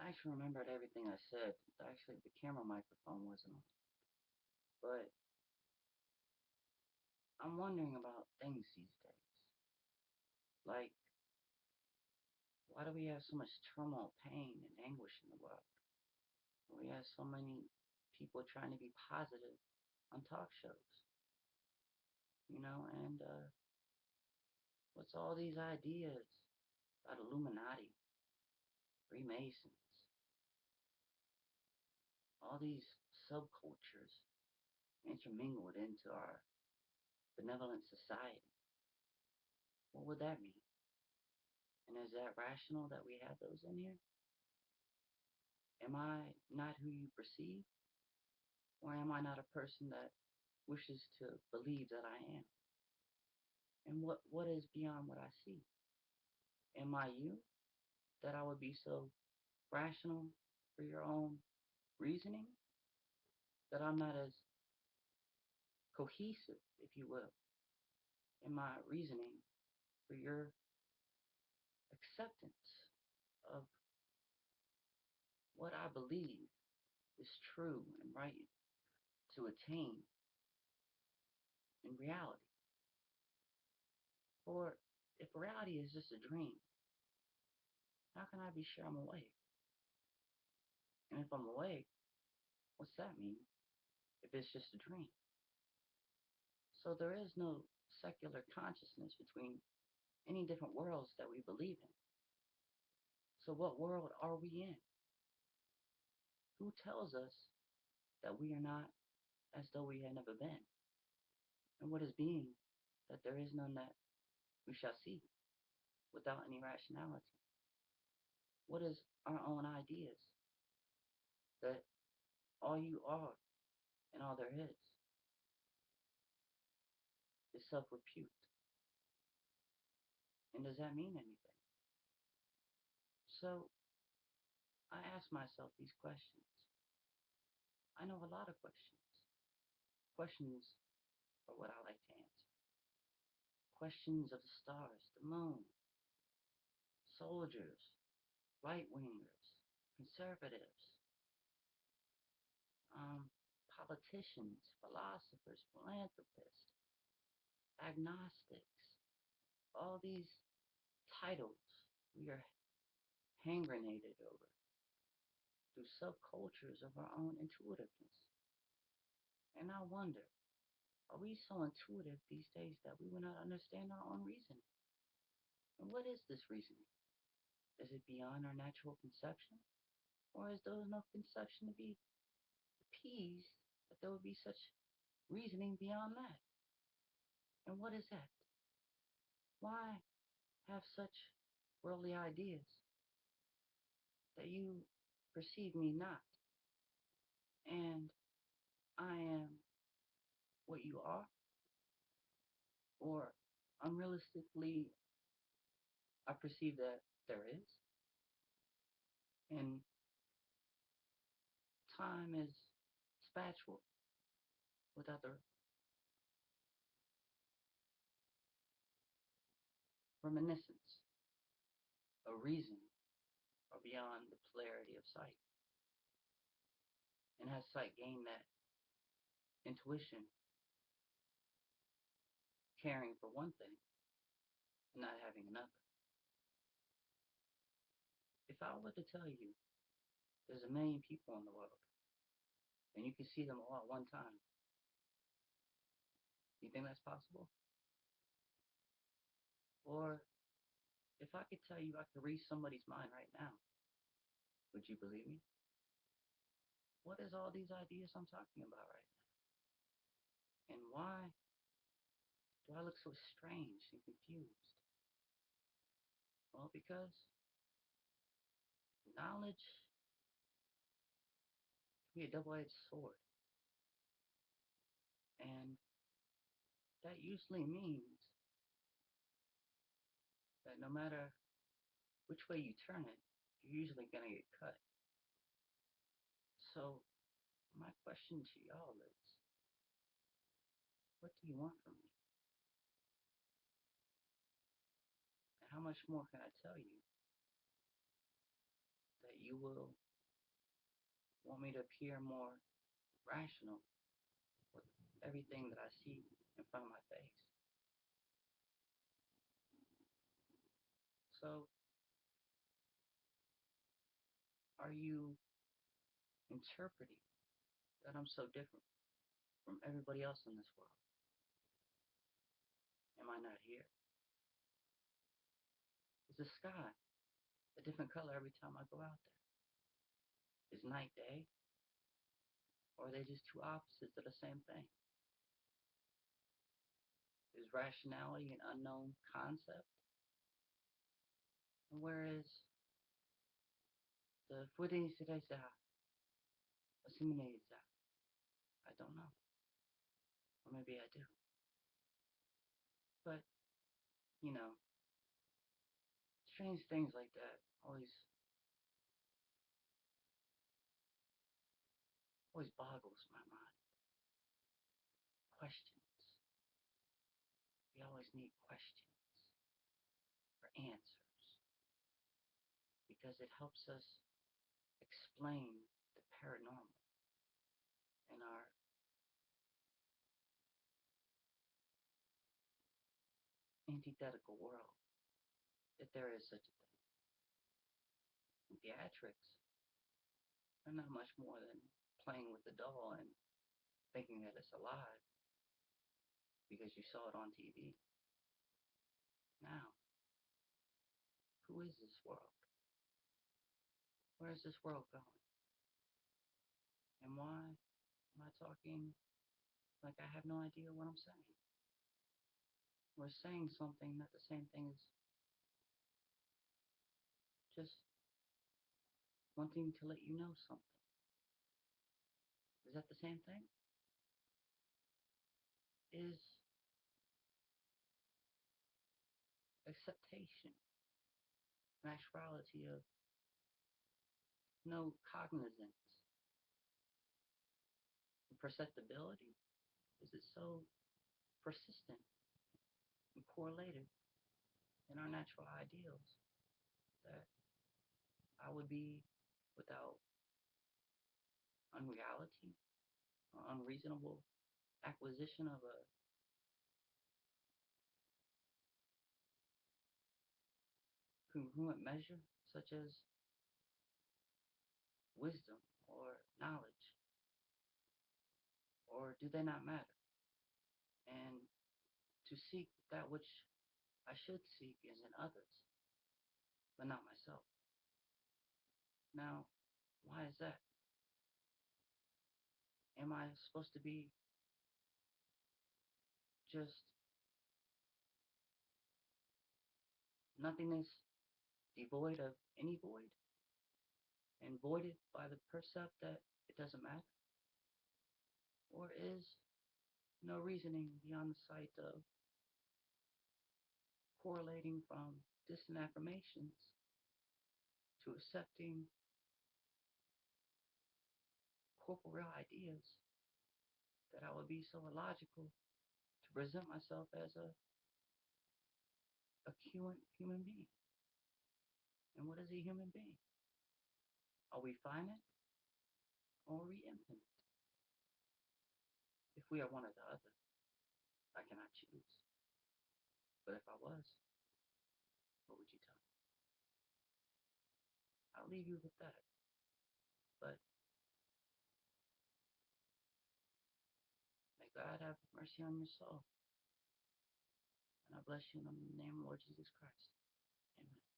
I actually remembered everything I said. Actually, the camera microphone wasn't on. But I'm wondering about things these days. Like, why do we have so much turmoil, pain, and anguish in the world? We have so many people trying to be positive on talk shows, and what's all these ideas about Illuminati, Freemasons, all these subcultures intermingled into our benevolent society? What would that mean? And is that rational that we have those in here? Am I not who you perceive? Or am I not a person that wishes to believe that I am? And what is beyond what I see? Am I you that I would be so rational for your own reasoning that I'm not as cohesive, if you will, in my reasoning for your acceptance of what I believe is true and right to attain in reality? Or if reality is just a dream, how can I be sure I'm awake? And if I'm awake, what's that mean if it's just a dream? So there is no secular consciousness between any different worlds that we believe in. So what world are we in? Who tells us that we are not as though we had never been? And what is being that there is none that we shall see without any rationality? What is our own ideas that all you are and all there is self-repute? And does that mean anything? So I ask myself these questions. I know a lot of questions. Questions are what I like to answer. Questions of the stars, the moon, soldiers, right-wingers, conservatives, politicians, philosophers, philanthropists, agnostics, all these titles we are hand grenaded over through subcultures of our own intuitiveness. And I wonder, are we so intuitive these days that we will not understand our own reasoning? And what is this reasoning? Is it beyond our natural conception? Or is there no conception to be appeased that there would be such reasoning beyond that? And what is that? Why have such worldly ideas that you perceive me not, and I am what you are? Or unrealistically, I perceive that there is, and time is spatula without the reminiscence of reason or beyond the polarity of sight. And has sight gained that intuition, caring for one thing and not having another? If I were to tell you there's a million people in the world and you can see them all at one time, do you think that's possible? Or if I could tell you I could read somebody's mind right now, would you believe me? What is all these ideas I'm talking about right now? And why do I look so strange and confused? Well, because knowledge can be a double-edged sword. And that usually means that no matter which way you turn it, you're usually going to get cut. So my question to y'all is, what do you want from me? And how much more can I tell you that you will want me to appear more rational with everything that I see in front of my face. So, are you interpreting that I'm so different from everybody else in this world? Am I not here? Is the sky a different color every time I go out there? Is night day? Or are they just two opposites of the same thing? Is rationality an unknown concept? And where is the footage that I saw? I don't know. Or maybe I do. But, you know, strange things like that always boggles my mind. Questions. We always need questions for answers because it helps us explain the paranormal in our antithetical world, if there is such a thing. Theatrics are not much more than playing with the doll and thinking that it's alive because you saw it on TV. Now, who is this world? Where is this world going? And why am I talking like I have no idea what I'm saying? We're saying something, not the same thing as just wanting to let you know something. Is that the same thing? Is acceptation an actuality of no cognizance and perceptibility? Is it so persistent and correlated in our natural ideals that I would be without unreality or unreasonable acquisition of a congruent measure such as wisdom or knowledge? Or do they not matter? And to seek that which I should seek is in others, but not myself. Now, why is that? Am I supposed to be just nothingness, devoid of any void, and voided by the percept that it doesn't matter? Or is no reasoning beyond the sight of correlating from distant affirmations to accepting corporeal ideas that I would be so illogical to present myself as a human being? And what is a human being? Are we finite or are we infinite? If we are one or the other, I cannot choose. But if I was, what would you tell me? I'll leave you with that. But may God have mercy on your soul. And I bless you in the name of Lord Jesus Christ. Amen.